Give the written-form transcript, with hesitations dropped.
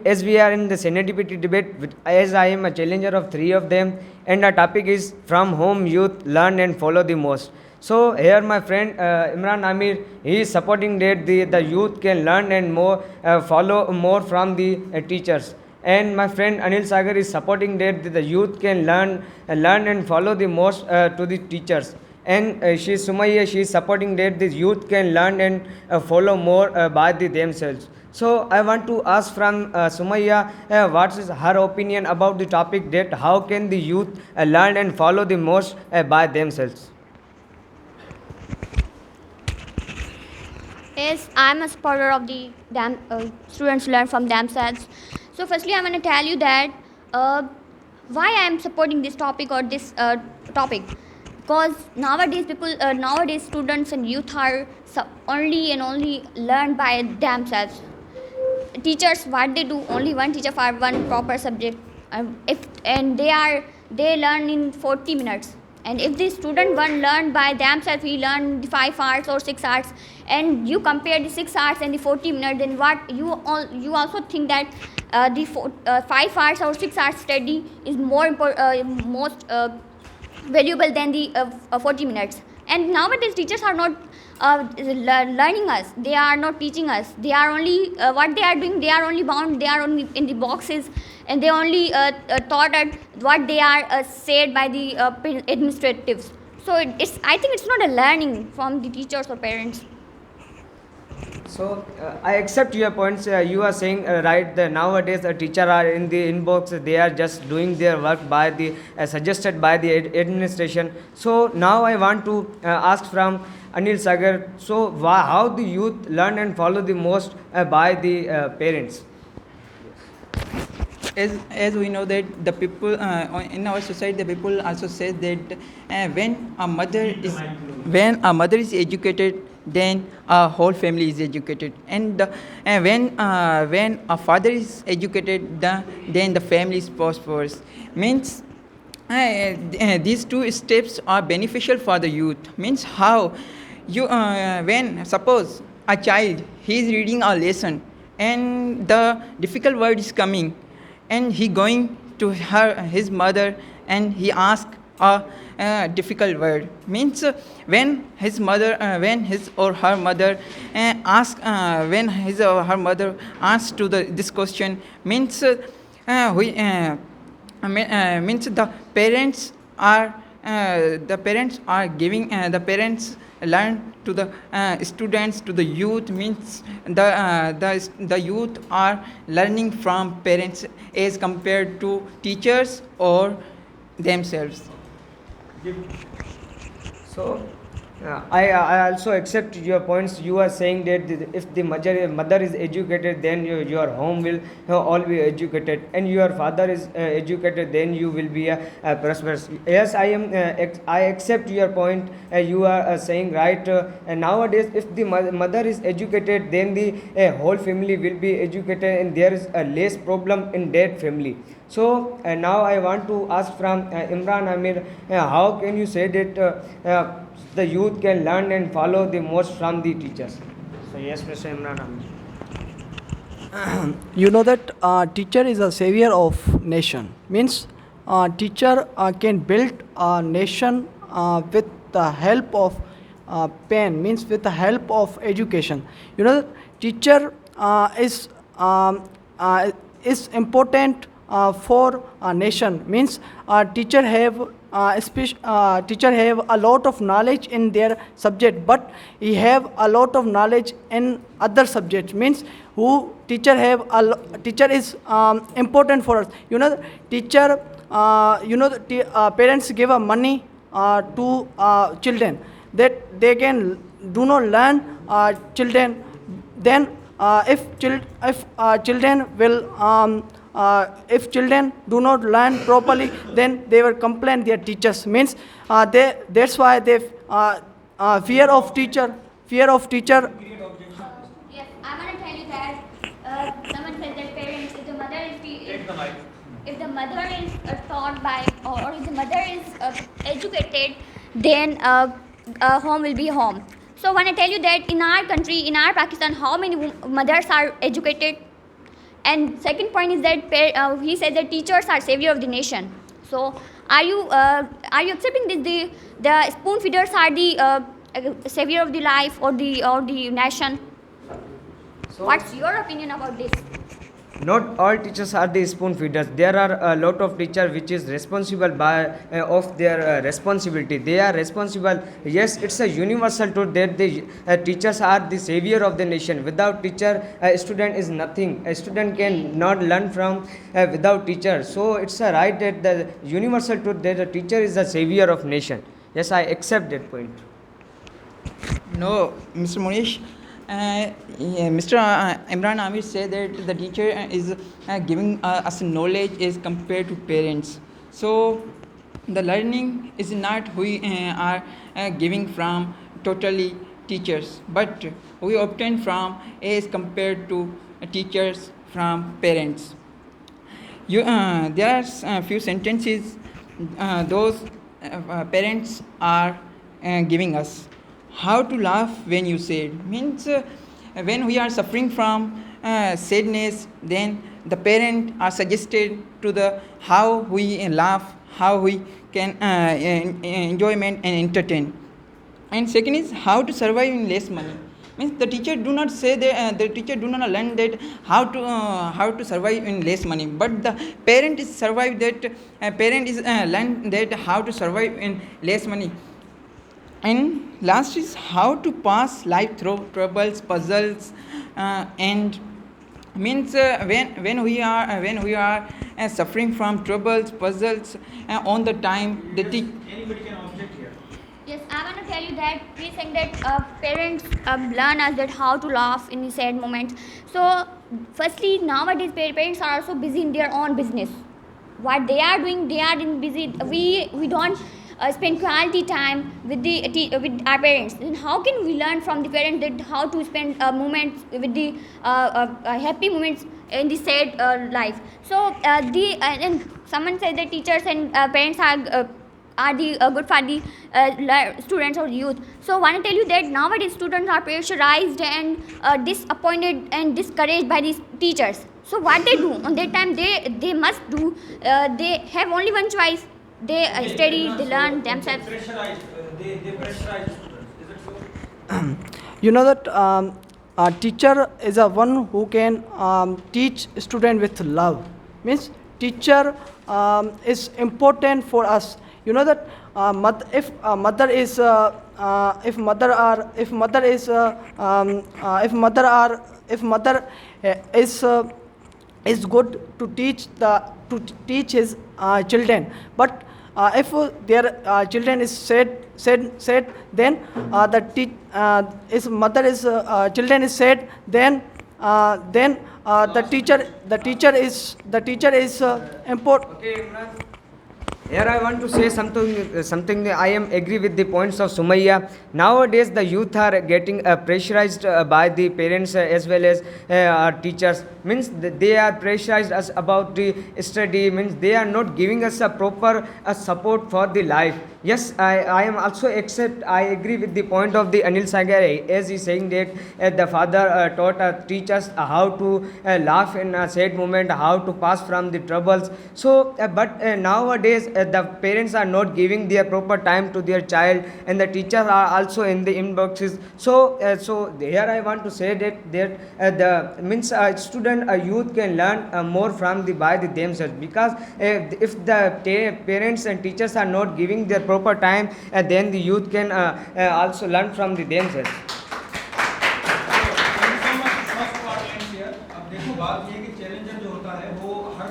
as we are in the serendipity debate, as I am a challenger of three of them, and our topic is from whom youth learn and follow the most. So here my friend Imran Amir, he is supporting that the youth can learn and more follow more from the teachers. And my friend Anil Sagar is supporting that the youth can learn and follow the most to the teachers. And she Sumaya, she is supporting that the youth can learn and follow more by themselves. So I want to ask from Sumaya, what is her opinion about the topic that how can the youth learn and follow the most by themselves? Yes, I'm a supporter of the students learn from themselves. So, firstly, I want to tell you that why I am supporting this topic or this topic. Because nowadays students and youth are only and only learn by themselves. Teachers, what they do, only one teacher for one proper subject. If and they learn in 40 minutes, and if the student one learn by themselves, he learn the 5 hours or 6 hours, and you compare the 6 hours and the 40 minutes, then what you also think that 5 hours or 6 hours study is most valuable than the 40 minutes. And nowadays teachers are not learning us, they are not teaching us, they are only what they are doing, they are only bound, they are only in the boxes, and they only taught at what they are said by the administratives. So it's, I think it's not a learning from the teachers or parents. So I accept your points. You are saying right that nowadays the teacher are in the inbox. They are just doing their work by the suggested by the administration. So now I want to ask from Anil Sagar. So how the youth learn and follow the most by the parents? As we know that the people in our society, the people also say that when a mother is educated, then a whole family is educated, and when a father is educated, then the family is prosperous. Means these two steps are beneficial for the youth. Means how you when suppose a child, he is reading a lesson and the difficult word is coming, and he going to his mother and he ask a difficult word. Means when his or her mother when his or her mother asks to this question, means means the parents learn to the students, to the youth. Means the youth are learning from parents as compared to teachers or themselves. So, I also accept your points. You are saying that if the mother is educated, then your home will all be educated, and your father is educated, then you will be prosperous. Yes, I accept your point. You are saying right. And nowadays, if the mother is educated, then the whole family will be educated, and there is a less problem in that family. So now I want to ask from Imran Amir, how can you say that the youth can learn and follow the most from the teachers? So yes, Mr. Imran Amir. You know that teacher is a savior of nation. Means teacher can build a nation with the help of pen. Means with the help of education. You know, teacher is important for a nation. Means teacher have teacher have a lot of knowledge in their subject, but he have a lot of knowledge in other subjects. Means who teacher have teacher is important for us. You know, teacher parents give a money to children that they can do not learn children. Then children will if children do not learn properly, then they will complain their teachers. Means that's why they fear of teacher. Yes, I want to tell you that someone said that parents, if the mother is taught by, or if the mother is educated, then home will be home. So when I tell you that in our country, in our Pakistan, how many mothers are educated? And second point is that he said that teachers are savior of the nation. So are you accepting this? The spoon feeders are the savior of the life or the nation. So What's your opinion about this? not all teachers are the spoon feeders. There are a lot of teachers which is responsible by of their responsibility. They are responsible. Yes, it's a universal truth that the teachers are the savior of the nation. Without teacher, a student is nothing. A student can not learn from without teacher. So it's a right that the universal truth that the teacher is the savior of nation. Yes, I accept that point. No, Mr. Monish. Mr. Imran Amir said that the teacher is giving us knowledge as compared to parents. So the learning is not we are giving from totally teachers, but we obtain from as compared to teachers from parents. There are a few sentences those parents are giving us. How to laugh when you said means when we are suffering from sadness, then the parent are suggested to the how we laugh, how we can enjoyment and entertain. And second is how to survive in less money. Means the teacher do not say that the teacher do not learn that how to survive in less money, but the parent is survive that parent is learn that how to survive in less money. And last is how to pass life through troubles, puzzles, and means when we are suffering from troubles, puzzles on the time the Yes, I want to tell you that we think that parents learn us that how to laugh in the sad moments. So, firstly, nowadays parents are also busy in their own business. What they are doing, they are in busy. We don't spend quality time with our parents. Then how can we learn from the parents that how to spend moments with the happy moments in the sad life? So and someone said that teachers and parents are the good for the students or youth. So I want to tell you that nowadays students are pressurized and disappointed and discouraged by these teachers. So what they do on that time, they must do. They have only one choice. They study, they learn themselves. They pressurize students. Is it so? You know that a teacher is a one who can teach student with love. Means teacher is important for us. You know that if mother is if mother are if mother is if mother are if mother is good to teach his children, but if their children is sad, then his mother is children is sad, then the teacher is important. Okay, Imran. Here I want to say something that I am agree with the points of Sumayya. Nowadays the youth are getting pressurized by the parents as well as our teachers. Means they are pressurized us about the study. Means they are not giving us a proper support for the life. Yes, I am also I agree with the point of the Anil Sagar as he saying that the father taught teachers how to laugh in a sad moment, how to pass from the troubles. So, but nowadays the parents are not giving their proper time to their child, and the teachers are also in the inboxes. So, here I want to say that the means student youth can learn more from by themselves, because if the parents and teachers are not giving their proper time, then the youth can also learn from themselves. अब देखो बात ये है कि challenger जो होता है वो हर